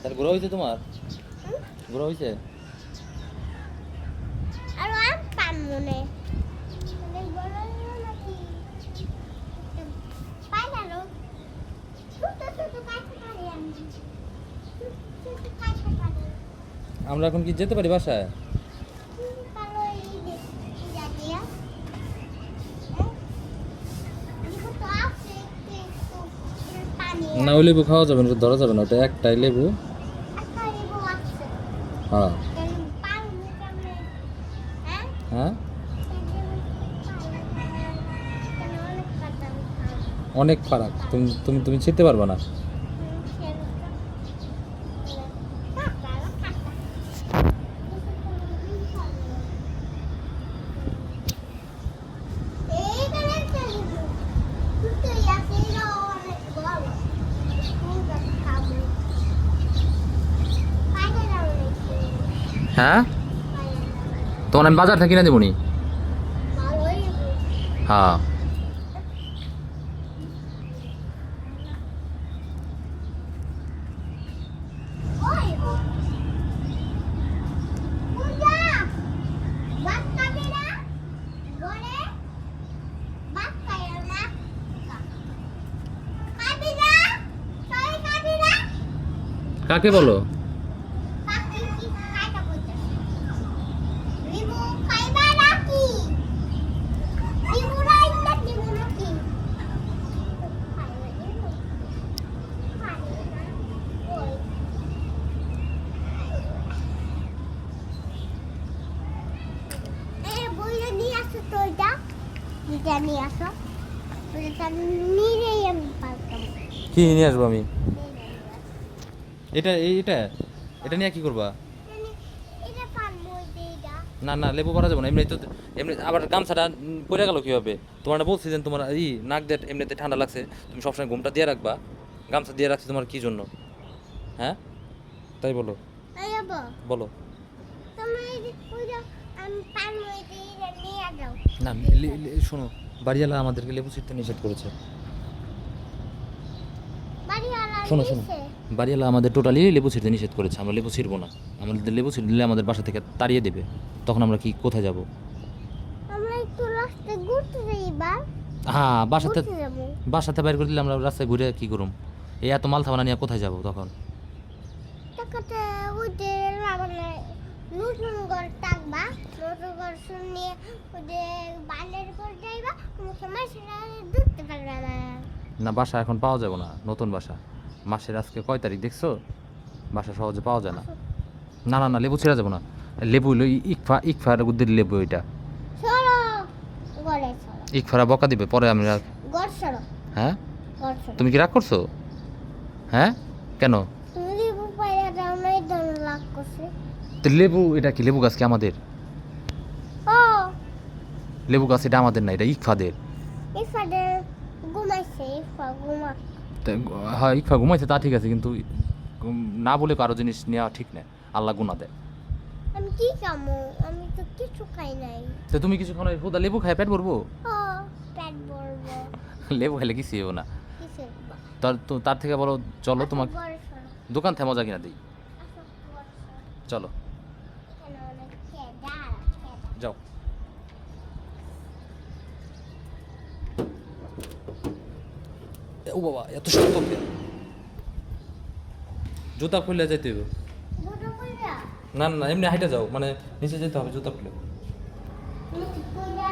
তাহলে ঘোরা হয়েছে তোমার? ঘোরা হয়েছে? আর আম পান মনে মানে বড় নাকি পাইলালো ছোট ছোট কাছে পারি আমি ছোট কাছে পারি আমরা এখন কি যেতে পারি বাসায়? কালো এই যে জানিয়া দেখো তো আছে একটু পানি না, ওই লেবু খাওয়া যাবে না, ওটা ধরা যাবে না, ওটা একটাই লেবু। আচ্ছা লেবু আছে হ্যাঁ পানি কেমনে হ্যাঁ হ্যাঁ, অনেক কাটা অনেক ফারাক, তুমি তুমি তুমি ছিঁড়তে পারবে না। হ্যাঁ, তখন আমি বাজার থেকে কিনে দেবো নি। হ্যাঁ, কাকে বলো? নিয়ে আসো নিরেই আমি পারতাম কি নিয়ে আসবো আমি? এটা এটা এটা নিয়ে কি করবা? এটা পারবো এইটা না না, লেবু পারা যাবে না এমনি তো। এমনি আবার গামছাটা পড়ে গেল কীভাবে? তোমার না বলছি যে তোমার নাক দিয়ে এমনিতে ঠান্ডা লাগছে, তুমি সবসময় ঘুমটা দিয়ে রাখবা। গামছা দিয়ে রাখছি তোমার কি জন্য? হ্যাঁ, তাই বলো বলো। তুমি ওইটা আমি পারবো এইটা নিয়ে যাও না, শোনো, বাড়িওয়ালা আমাদেরকে লেবু ছিঁড়তে নিষেধ করেছে। বাড়িওয়ালা শোনো শোনো, নিছে বাড়িওয়ালা আমাদের টোটালি লেবু ছিঁড়তে নিষেধ করেছে, আমরা লেবু ছিঁড়বো না। আমাদের লেবু ছিঁড়লে আমাদের বাসা থেকে তাড়িয়ে দেবে, তখন আমরা কি কোথায় যাব? আমরা একটু রাস্তায় ঘুরতে যাই এবার হ্যাঁ, বাসাতে ঘুরতে যাবো বাসাতে বাইর করে দিলে আমরা রাস্তায় ঘুরে কি করুম? এই এত মাল থামানা নিয়ে কোথায় যাব তখন? টাকাতে ওই যে মানে নতুন ঘর থাকবা নতুন ঘর শুনে ওই যে বালের ঘর যাইবা কোনো সময় সেটা ধরতে পারবে না না, বাসা এখন পাওয়া যাবে না, নতুন বাসা। মাসের আজকে কয় তারিখ দেখছো? বাসা সহজে পাওয়া যায় না। না না না, লেবু ছেড়া যাবো না। লেবু হইলো ইকফার উদ্দের লেবু এটা। সরো ঘরে সরো ইকফারা বকা দিবে পরে আমি ঘর সরো হ্যাঁ, ঘর সরো তুমি কি রাগ করছো? হ্যাঁ, কেন? তুমি লেবু পাইয়া যাও না এই ধরনের লাভ করছে তো লেবু এটা কি লেবু গাছ কি আমাদের? ও লেবু গাছ এটা আমাদের না, এটা ইকফাদের। ইফাদে ঘুমাইছে ইফা ঘুমা তা হ্যাঁ, ইকফা ঘুমাইছে তা ঠিক আছে, কিন্তু না বলে কারো জিনিস নেওয়া ঠিক না, আল্লাহ গুনাহ দেয়। আমি কি খামো আমি তো কিছু খাই নাই তো তুমি কিছু খাও না, হুদা লেবু খায় পেট ভরবো? ও পেট ভরবো লেবু খাইলে কিছু হইব না। কিসের তার থেকে বলো চলো আচ্ছা, তোমাকে ঘরে সরো দোকান থেকে মজা কিনা দিই। আসো ঘরে সরো চলো এখানে অনেক খেদা যাও। ও বাবা, এত শক্ত জুতা খুলে যেতে হবে। দুটো কইরা না না না, এমনি হাইটে যাও, মানে নিচে যেতে হবে জুতা খুলে। তুমি কইরা